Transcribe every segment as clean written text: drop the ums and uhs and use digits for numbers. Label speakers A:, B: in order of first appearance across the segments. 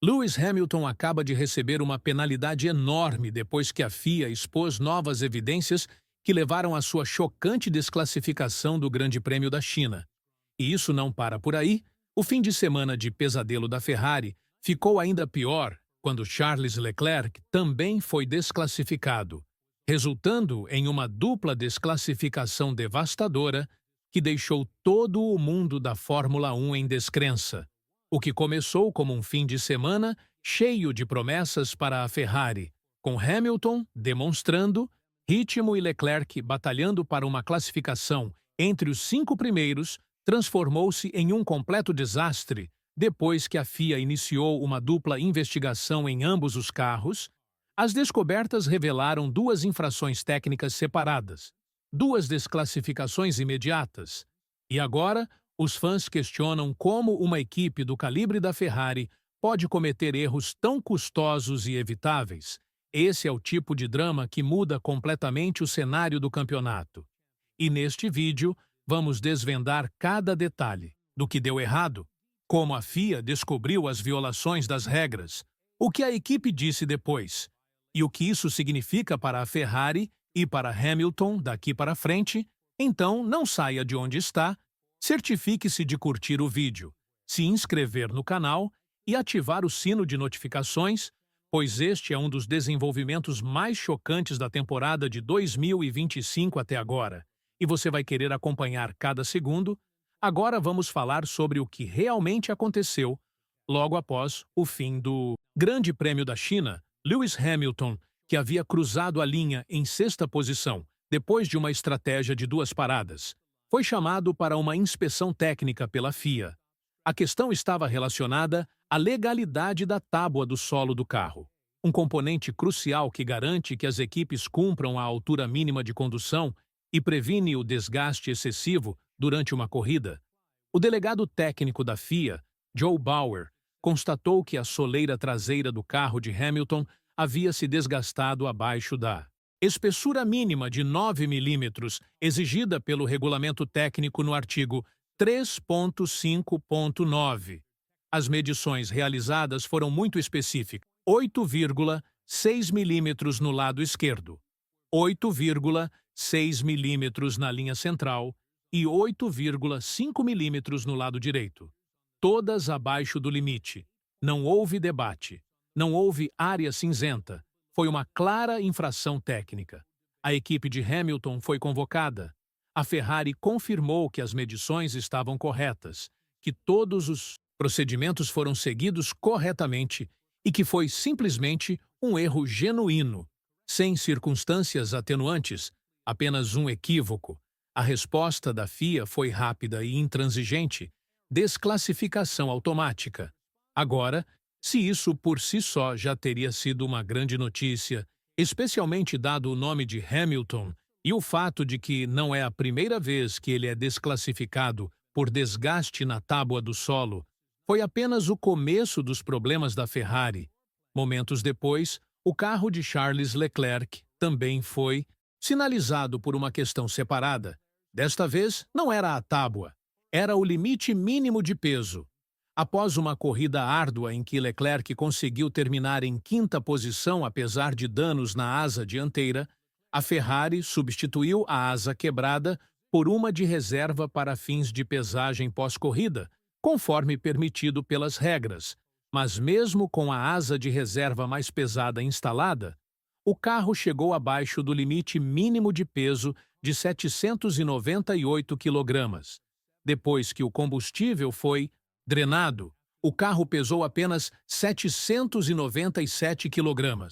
A: Lewis Hamilton acaba de receber uma penalidade enorme depois que a FIA expôs novas evidências que levaram à sua chocante desclassificação do Grande Prêmio da China. E isso não para por aí. O fim de semana de pesadelo da Ferrari ficou ainda pior quando Charles Leclerc também foi desclassificado, resultando em uma dupla desclassificação devastadora que deixou todo o mundo da Fórmula 1 em descrença. O que começou como um fim de semana cheio de promessas para a Ferrari, com Hamilton demonstrando, ritmo e Leclerc batalhando para uma classificação entre os 5 primeiros, transformou-se em um completo desastre depois que a FIA iniciou uma dupla investigação em ambos os carros. As descobertas revelaram 2 infrações técnicas separadas, 2 desclassificações imediatas. E agora, os fãs questionam como uma equipe do calibre da Ferrari pode cometer erros tão custosos e evitáveis. Esse é o tipo de drama que muda completamente o cenário do campeonato. E neste vídeo, vamos desvendar cada detalhe do que deu errado, como a FIA descobriu as violações das regras, o que a equipe disse depois, e o que isso significa para a Ferrari e para Hamilton daqui para frente. Então, não saia de onde está, certifique-se de curtir o vídeo, se inscrever no canal e ativar o sino de notificações, pois este é um dos desenvolvimentos mais chocantes da temporada de 2025 até agora, e você vai querer acompanhar cada segundo. Agora vamos falar sobre o que realmente aconteceu logo após o fim do Grande Prêmio da China. Lewis Hamilton, que havia cruzado a linha em 6ª posição, depois de uma estratégia de 2 paradas, foi chamado para uma inspeção técnica pela FIA. A questão estava relacionada à legalidade da tábua do solo do carro, um componente crucial que garante que as equipes cumpram a altura mínima de condução e previne o desgaste excessivo durante uma corrida. O delegado técnico da FIA, Joe Bauer, constatou que a soleira traseira do carro de Hamilton havia se desgastado abaixo da espessura mínima de 9 milímetros exigida pelo regulamento técnico no artigo 3.5.9. As medições realizadas foram muito específicas: 8,6 milímetros no lado esquerdo, 8,6 milímetros na linha central e 8,5 milímetros no lado direito. Todas abaixo do limite. Não houve debate. Não houve área cinzenta. Foi uma clara infração técnica. A equipe de Hamilton foi convocada. A Ferrari confirmou que as medições estavam corretas, que todos os procedimentos foram seguidos corretamente e que foi simplesmente um erro genuíno, sem circunstâncias atenuantes, apenas um equívoco. A resposta da FIA foi rápida e intransigente: desclassificação automática. Agora, se isso por si só já teria sido uma grande notícia, especialmente dado o nome de Hamilton e o fato de que não é a primeira vez que ele é desclassificado por desgaste na tábua do solo, foi apenas o começo dos problemas da Ferrari. Momentos depois, o carro de Charles Leclerc também foi sinalizado por uma questão separada. Desta vez, não era a tábua, era o limite mínimo de peso. Após uma corrida árdua em que Leclerc conseguiu terminar em 5ª posição apesar de danos na asa dianteira, a Ferrari substituiu a asa quebrada por uma de reserva para fins de pesagem pós-corrida, conforme permitido pelas regras. Mas mesmo com a asa de reserva mais pesada instalada, o carro chegou abaixo do limite mínimo de peso de 798 kg. Depois que o combustível foi drenado, o carro pesou apenas 797 kg.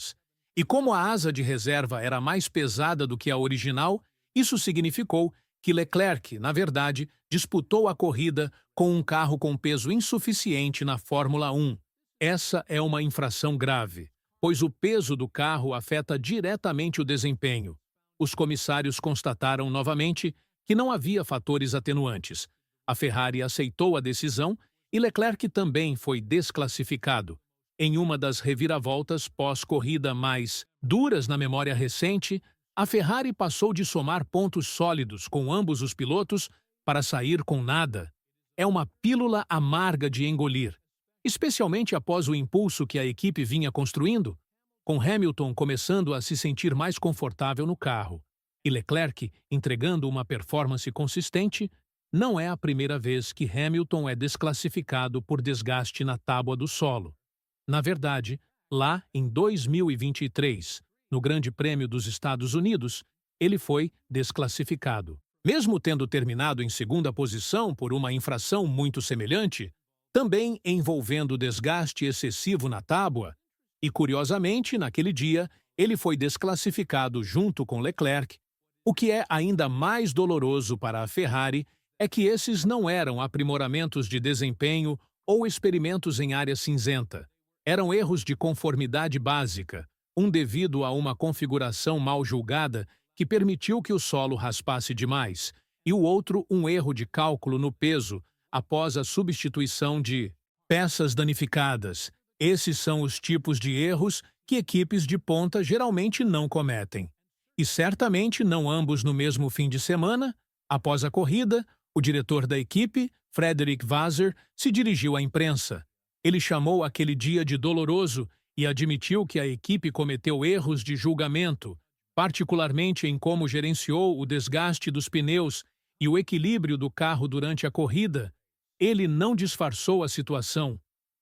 A: E como a asa de reserva era mais pesada do que a original, isso significou que Leclerc, na verdade, disputou a corrida com um carro com peso insuficiente na Fórmula 1. Essa é uma infração grave, pois o peso do carro afeta diretamente o desempenho. Os comissários constataram novamente que não havia fatores atenuantes. A Ferrari aceitou a decisão e Leclerc também foi desclassificado. Em uma das reviravoltas pós-corrida mais duras na memória recente, a Ferrari passou de somar pontos sólidos com ambos os pilotos para sair com nada. É uma pílula amarga de engolir. especialmente após o impulso que a equipe vinha construindo, com Hamilton começando a se sentir mais confortável no carro e Leclerc entregando uma performance consistente. Não é a primeira vez que Hamilton é desclassificado por desgaste na tábua do solo. Na verdade, lá em 2023, no Grande Prêmio dos Estados Unidos, ele foi desclassificado. Mesmo tendo terminado em segunda posição por uma infração muito semelhante, também envolvendo desgaste excessivo na tábua, e curiosamente, naquele dia, ele foi desclassificado junto com Leclerc. O que é ainda mais doloroso para a Ferrari é que esses não eram aprimoramentos de desempenho ou experimentos em área cinzenta. Eram erros de conformidade básica, um devido a uma configuração mal julgada que permitiu que o solo raspasse demais, e o outro um erro de cálculo no peso após a substituição de peças danificadas. Esses são os tipos de erros que equipes de ponta geralmente não cometem. E certamente não ambos no mesmo fim de semana. Após a corrida, o diretor da equipe, Frederick Vasseur, se dirigiu à imprensa. Ele chamou aquele dia de doloroso e admitiu que a equipe cometeu erros de julgamento, particularmente em como gerenciou o desgaste dos pneus e o equilíbrio do carro durante a corrida. Ele não disfarçou a situação.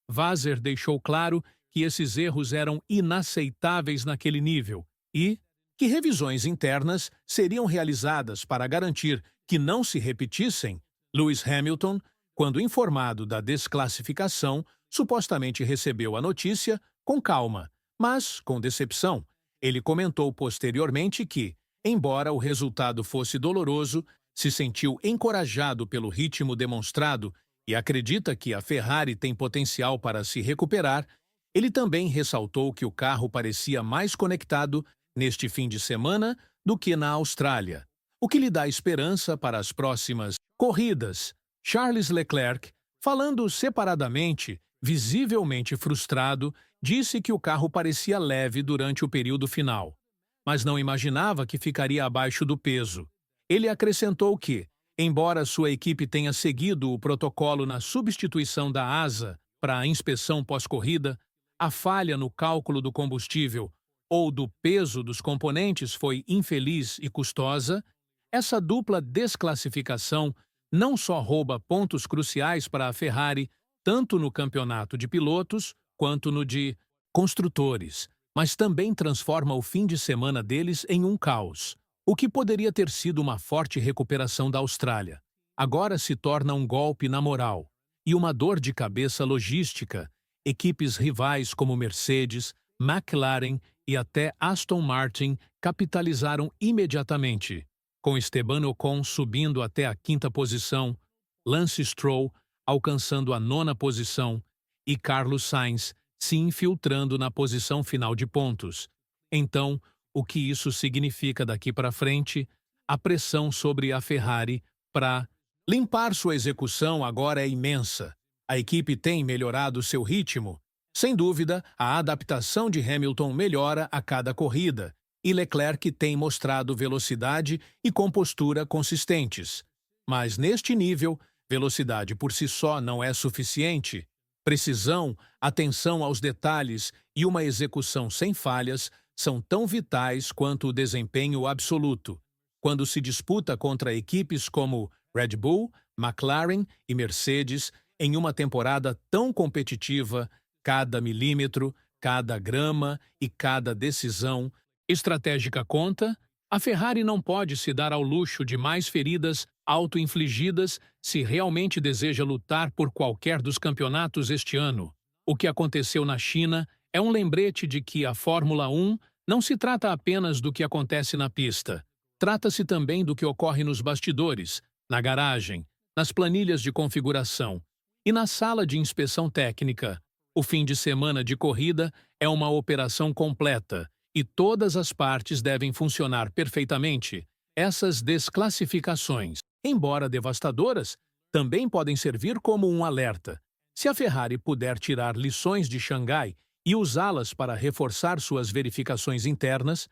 A: Vasseur deixou claro que esses erros eram inaceitáveis naquele nível e que revisões internas seriam realizadas para garantir que não se repetissem. Lewis Hamilton, quando informado da desclassificação, supostamente recebeu a notícia com calma, mas com decepção. Ele comentou posteriormente que, embora o resultado fosse doloroso, se sentiu encorajado pelo ritmo demonstrado e acredita que a Ferrari tem potencial para se recuperar. Ele também ressaltou que o carro parecia mais conectado neste fim de semana do que na Austrália, o que lhe dá esperança para as próximas corridas. Charles Leclerc, falando separadamente, visivelmente frustrado, disse que o carro parecia leve durante o período final, mas não imaginava que ficaria abaixo do peso. Ele acrescentou que, embora sua equipe tenha seguido o protocolo na substituição da asa para a inspeção pós-corrida, a falha no cálculo do combustível ou do peso dos componentes foi infeliz e custosa. Essa dupla desclassificação não só rouba pontos cruciais para a Ferrari, tanto no campeonato de pilotos quanto no de construtores, mas também transforma o fim de semana deles em um caos. O que poderia ter sido uma forte recuperação da Austrália, agora se torna um golpe na moral e uma dor de cabeça logística. Equipes rivais como Mercedes, McLaren e até Aston Martin capitalizaram imediatamente, com Esteban Ocon subindo até a 5ª posição, Lance Stroll alcançando a 9ª posição e Carlos Sainz se infiltrando na posição final de pontos. Então, o que isso significa daqui para frente? A pressão sobre a Ferrari para limpar sua execução agora é imensa. A equipe tem melhorado seu ritmo. Sem dúvida, a adaptação de Hamilton melhora a cada corrida, e Leclerc tem mostrado velocidade e compostura consistentes. Mas neste nível, velocidade por si só não é suficiente. Precisão, atenção aos detalhes e uma execução sem falhas são tão vitais quanto o desempenho absoluto. Quando se disputa contra equipes como Red Bull, McLaren e Mercedes, em uma temporada tão competitiva, cada milímetro, cada grama e cada decisão estratégica conta. A Ferrari não pode se dar ao luxo de mais feridas auto-infligidas se realmente deseja lutar por qualquer dos campeonatos este ano. O que aconteceu na China é um lembrete de que a Fórmula 1 não se trata apenas do que acontece na pista. Trata-se também do que ocorre nos bastidores, na garagem, nas planilhas de configuração e na sala de inspeção técnica. O fim de semana de corrida é uma operação completa e todas as partes devem funcionar perfeitamente. Essas desclassificações, embora devastadoras, também podem servir como um alerta. Se a Ferrari puder tirar lições de Xangai e usá-las para reforçar suas verificações internas,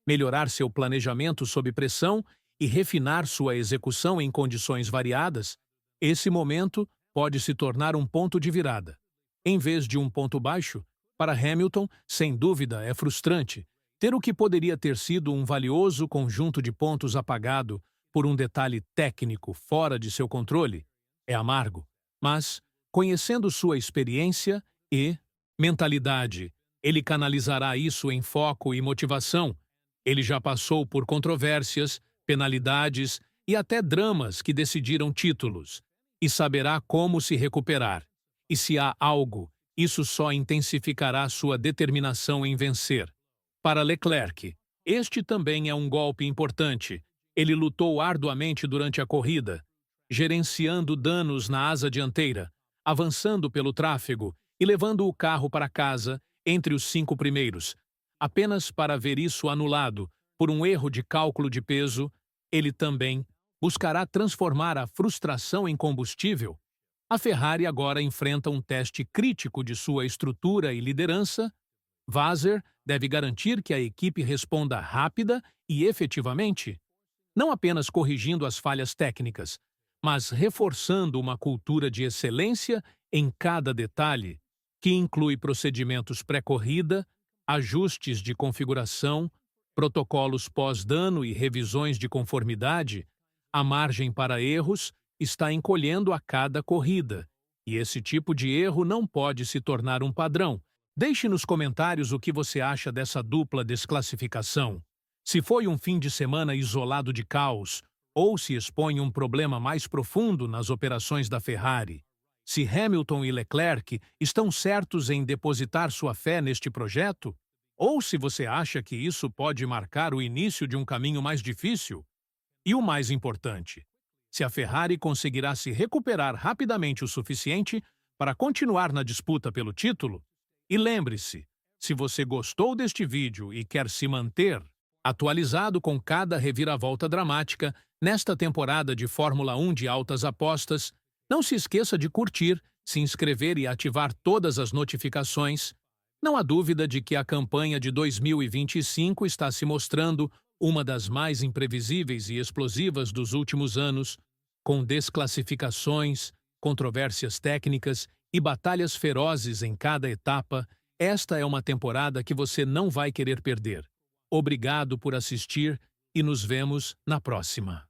A: melhorar seu planejamento sob pressão e refinar sua execução em condições variadas, esse momento pode se tornar um ponto de virada. em vez de um ponto baixo, para Hamilton, sem dúvida, é frustrante ter o que poderia ter sido um valioso conjunto de pontos apagado por um detalhe técnico fora de seu controle. É amargo, mas, conhecendo sua experiência e mentalidade, ele canalizará isso em foco e motivação. Ele já passou por controvérsias, penalidades e até dramas que decidiram títulos, e saberá como se recuperar. E se há algo, isso só intensificará sua determinação em vencer. Para Leclerc, este também é um golpe importante. Ele lutou arduamente durante a corrida, gerenciando danos na asa dianteira, avançando pelo tráfego e levando o carro para casa entre os 5 primeiros. Apenas para ver isso anulado por um erro de cálculo de peso, ele também buscará transformar a frustração em combustível. A Ferrari agora enfrenta um teste crítico de sua estrutura e liderança. Vasseur deve garantir que a equipe responda rápida e efetivamente, não apenas corrigindo as falhas técnicas, mas reforçando uma cultura de excelência em cada detalhe, que inclui procedimentos pré-corrida, ajustes de configuração, protocolos pós-dano e revisões de conformidade. A margem para erros está encolhendo a cada corrida, e esse tipo de erro não pode se tornar um padrão. Deixe nos comentários o que você acha dessa dupla desclassificação. Se foi um fim de semana isolado de caos, ou se expõe um problema mais profundo nas operações da Ferrari. Se Hamilton e Leclerc estão certos em depositar sua fé neste projeto, ou se você acha que isso pode marcar o início de um caminho mais difícil. E o mais importante, se a Ferrari conseguirá se recuperar rapidamente o suficiente para continuar na disputa pelo título. E lembre-se, se você gostou deste vídeo e quer se manter atualizado com cada reviravolta dramática nesta temporada de Fórmula 1 de altas apostas, não se esqueça de curtir, se inscrever e ativar todas as notificações. Não há dúvida de que a campanha de 2025 está se mostrando uma das mais imprevisíveis e explosivas dos últimos anos, com desclassificações, controvérsias técnicas e batalhas ferozes em cada etapa. Esta é uma temporada que você não vai querer perder. Obrigado por assistir e nos vemos na próxima.